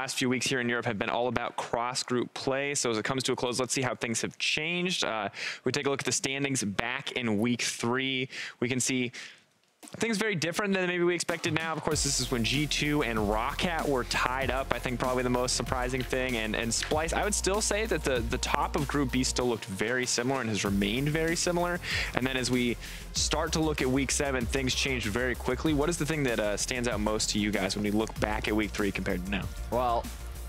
last few weeks here in Europe have been all about cross-group play. So as it comes to a close, let's see how things have changed. We take a look at the standings back in week 3. We can see things very different than maybe we expected now. Of course, this is when G2 and Roccat were tied up. I think probably the most surprising thing. And Splyce, I would still say that the top of Group B still looked very similar and has remained very similar. And then as we start to look at week 7, things changed very quickly. What is the thing that stands out most to you guys when we look back at week 3 compared to now? Well,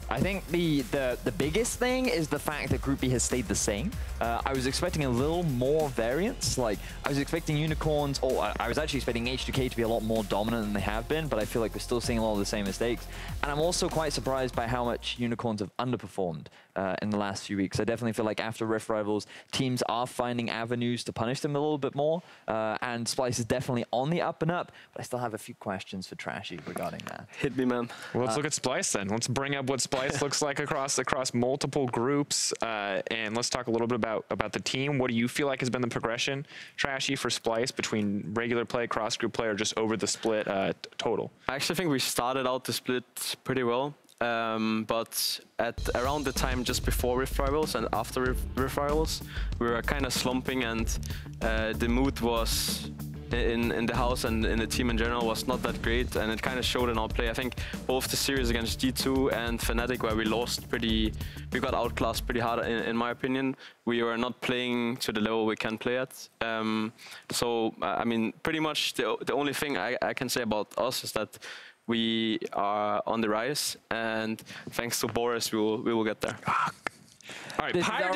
I think the biggest thing is the fact that Group B has stayed the same. I was expecting a little more variance. Like, I was expecting Unicorns, or I was actually expecting H2K to be a lot more dominant than they have been, but I feel like we're still seeing a lot of the same mistakes. And I'm also quite surprised by how much Unicorns have underperformed in the last few weeks. I definitely feel like after Rift Rivals, teams are finding avenues to punish them a little bit more. And Splyce is definitely on the up and up, but I still have a few questions for Trashy regarding that. Hit me, man. Well, let's look at Splyce then. Let's bring up what Splyce looks like across multiple groups, and let's talk a little bit about the team. What do you feel like has been the progression, Trashy, for Splyce between regular play, cross-group play, or just over the split total? I actually think we started out the split pretty well, but at around the time just before Rift Rivals and after Rift Rivals, we were kind of slumping, and the mood was in the house and in the team in general was not that great, and it kind of showed in our play. I think both the series against G2 and Fnatic, where we lost we got outclassed pretty hard in my opinion. We were not playing to the level we can play at. So I mean, pretty much the only thing I can say about us is that we are on the rise, and thanks to Boris, we will get there. All right, Pyre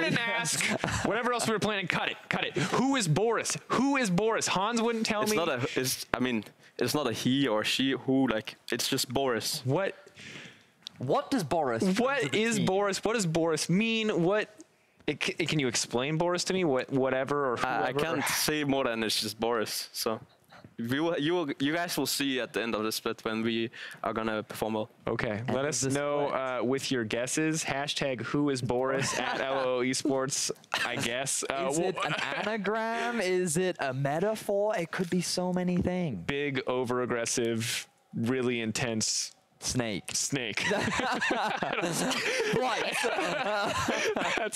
didn't ask. Whatever else we were planning, cut it. Who is Boris? Who is Boris? Hans wouldn't tell me. I mean, it's not a he or she who, like, it's just Boris. What does Boris? What is Boris? What does Boris mean? Can you explain Boris to me? Whatever or whoever? I can't say more than it's just Boris. So you guys will see at the end of the split when we are gonna perform well. Okay, let us know with your guesses. Hashtag who is Boris at LOL Esports, I guess. Is it an anagram? Is it a metaphor? It could be so many things. Big, over-aggressive, really intense snake. That's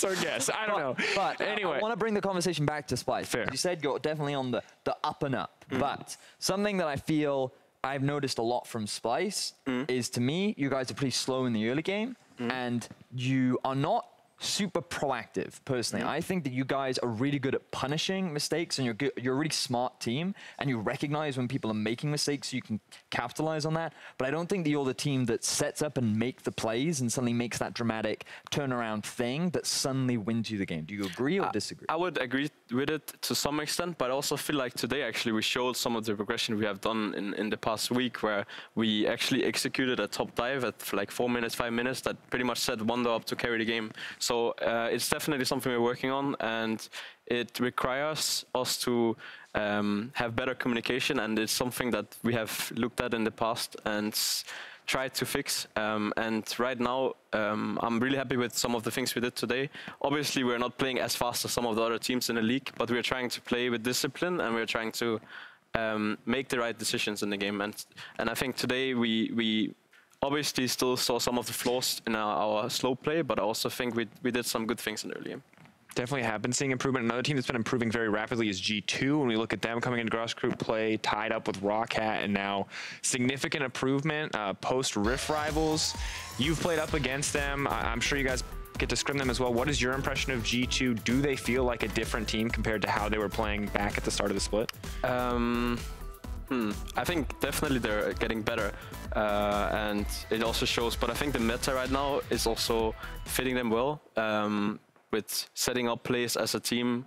our guess. I don't know. But anyway, I want to bring the conversation back to Splyce. Fair. You said you're definitely on the up and up. But something that I feel I've noticed a lot from Splyce is, to me, you guys are pretty slow in the early game, and you are not super proactive, personally. I think that you guys are really good at punishing mistakes, and you're a really smart team, and you recognize when people are making mistakes so you can capitalize on that. But I don't think that you're the team that sets up and make the plays and suddenly makes that dramatic turnaround thing that suddenly wins you the game. Do you agree or disagree? I would agree with it to some extent, but I also feel like today actually we showed some of the progression we have done in the past week, where we actually executed a top dive at like 4 minutes, 5 minutes that pretty much set Wonder up to carry the game. So it's definitely something we're working on, and it requires us to have better communication, and it's something that we have looked at in the past and tried to fix. And right now, I'm really happy with some of the things we did today. Obviously, we're not playing as fast as some of the other teams in the league, but we're trying to play with discipline, and we're trying to make the right decisions in the game. And I think today we obviously still saw some of the flaws in our slow play, but I also think we did some good things in the early game. Definitely have been seeing improvement. Another team that's been improving very rapidly is G2. When we look at them coming into cross-group play, tied up with Roccat, and now significant improvement post-Rift Rivals. You've played up against them. I'm sure you guys get to scrim them as well. What is your impression of G2? Do they feel like a different team compared to how they were playing back at the start of the split? I think definitely they're getting better, and it also shows. But I think the meta right now is also fitting them well, with setting up plays as a team,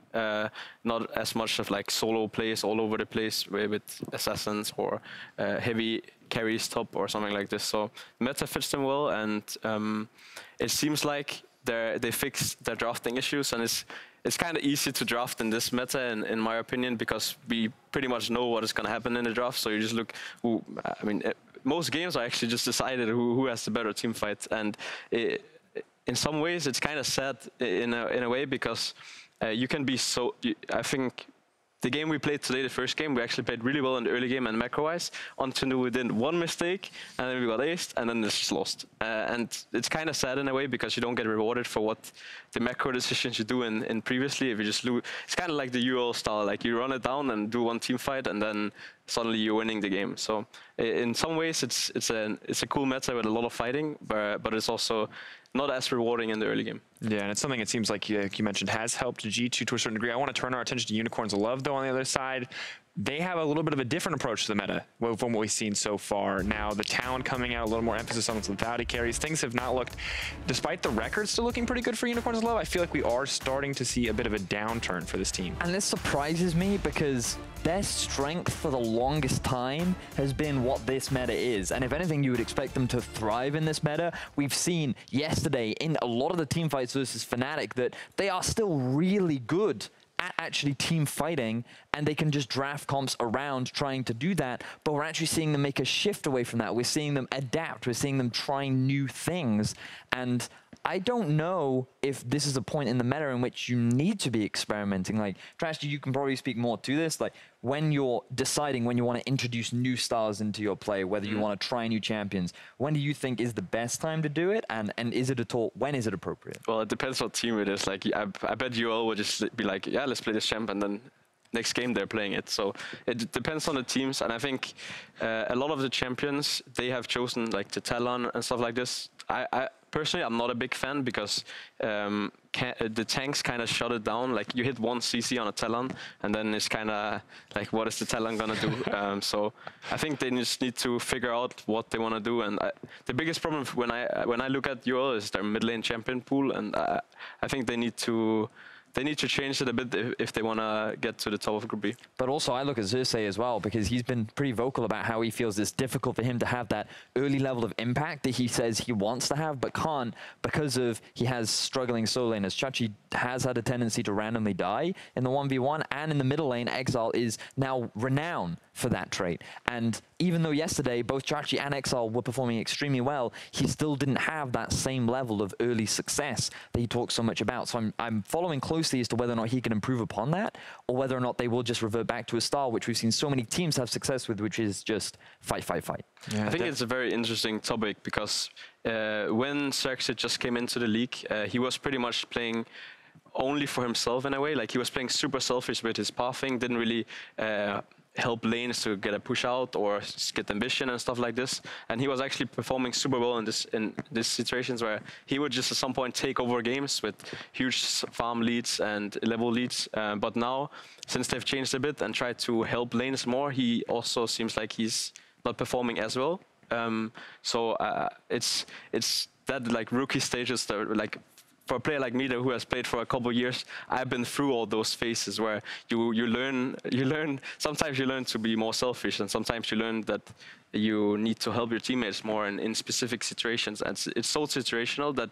not as much of like solo plays all over the place with assassins or heavy carries top or something like this. So meta fits them well, and it seems like they fixed their drafting issues, and it's kind of easy to draft in this meta, in my opinion, because we pretty much know what is going to happen in the draft. So you just look who, I mean, most games are actually just decided who has the better team fight. And in some ways, it's kind of sad in a way, because you can be so, I think the game we played today, the first game, we actually played really well in the early game and macro-wise, until we did one mistake, and then we got aced, and then it's just lost. And it's kind of sad in a way, because you don't get rewarded for what the macro decisions you do in previously. If you just lose, it's kind of like the UL style, like you run it down and do one team fight, and then suddenly you're winning the game. So in some ways, it's a cool meta with a lot of fighting, but it's also not as rewarding in the early game. Yeah, and it's something it seems like you mentioned has helped G2 to a certain degree. I want to turn our attention to Unicorns of Love, though, on the other side. They have a little bit of a different approach to the meta from what we've seen so far. Now, the Talon coming out, a little more emphasis on its lethality carries. Things have not looked, despite the records still looking pretty good for Unicorns of Love, I feel like we are starting to see a bit of a downturn for this team. And this surprises me because their strength for the longest time has been what this meta is. And if anything, you would expect them to thrive in this meta. We've seen yesterday in a lot of the team fights versus Fnatic that they are still really good at actually team fighting, and they can just draft comps around trying to do that, but we're actually seeing them make a shift away from that. We're seeing them adapt. We're seeing them trying new things, and I don't know if this is a point in the meta in which you need to be experimenting. Like, Trashy, you can probably speak more to this. Like, when you're deciding when you want to introduce new styles into your play, whether you want to try new champions, when do you think is the best time to do it? And is it at all, when is it appropriate? Well, it depends what team it is. Like, I bet UL would just be like, yeah, let's play this champ, and then next game they're playing it. So it depends on the teams. And I think a lot of the champions, they have chosen like the Talon and stuff like this. I personally, I'm not a big fan, because the tanks kind of shut it down. Like, you hit one CC on a Talon, and then it's kind of like, what is the Talon gonna do? So I think they just need to figure out what they want to do. And the biggest problem when I look at UL is their mid lane champion pool, and I think they need to change it a bit if they want to get to the top of Group B. But also, I look at Xerxes as well, because he's been pretty vocal about how he feels it's difficult for him to have that early level of impact that he says he wants to have, but can't, because of he has struggling solo laners. Chachi has had a tendency to randomly die in the 1v1, and in the middle lane, Exile is now renowned for that trait. And even though yesterday both Chachi and Exile were performing extremely well, he still didn't have that same level of early success that he talks so much about. So I'm following closely as to whether or not he can improve upon that, or whether or not they will just revert back to a style which we've seen so many teams have success with, which is just fight, fight, fight. Yeah, I think it's a very interesting topic, because when Xerxes just came into the league, he was pretty much playing only for himself in a way. Like, he was playing super selfish with his pathing, didn't really help lanes to get a push out or get ambition and stuff like this. And he was actually performing super well in these situations where he would just at some point take over games with huge farm leads and level leads. But now, since they've changed a bit and tried to help lanes more, he also seems like he's not performing as well. So it's that like rookie stages that like, for a player like me who has played for a couple of years, I've been through all those phases where you learn. Sometimes you learn to be more selfish, and sometimes you learn that you need to help your teammates more in specific situations. And it's so situational that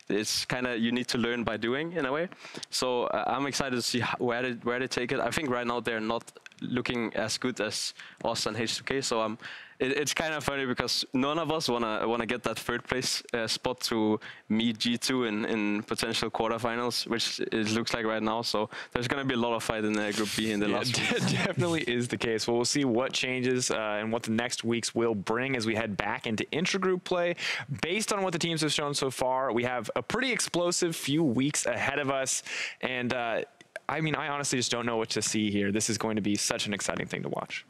it's kind of, you need to learn by doing in a way. So I'm excited to see where they take it. I think right now they're not looking as good as us and H2K. So it's kind of funny, because none of us wanna get that third place spot to meet G2 in potential quarterfinals, which it looks like right now. So there's gonna be a lot of fight in Group B in the last week. Definitely is the case. Well, we'll see what changes and what the next weeks will bring as we head back into intra-group play. Based on what the teams have shown so far, we have a pretty explosive few weeks ahead of us, and I mean, I honestly just don't know what to see here. This is going to be such an exciting thing to watch.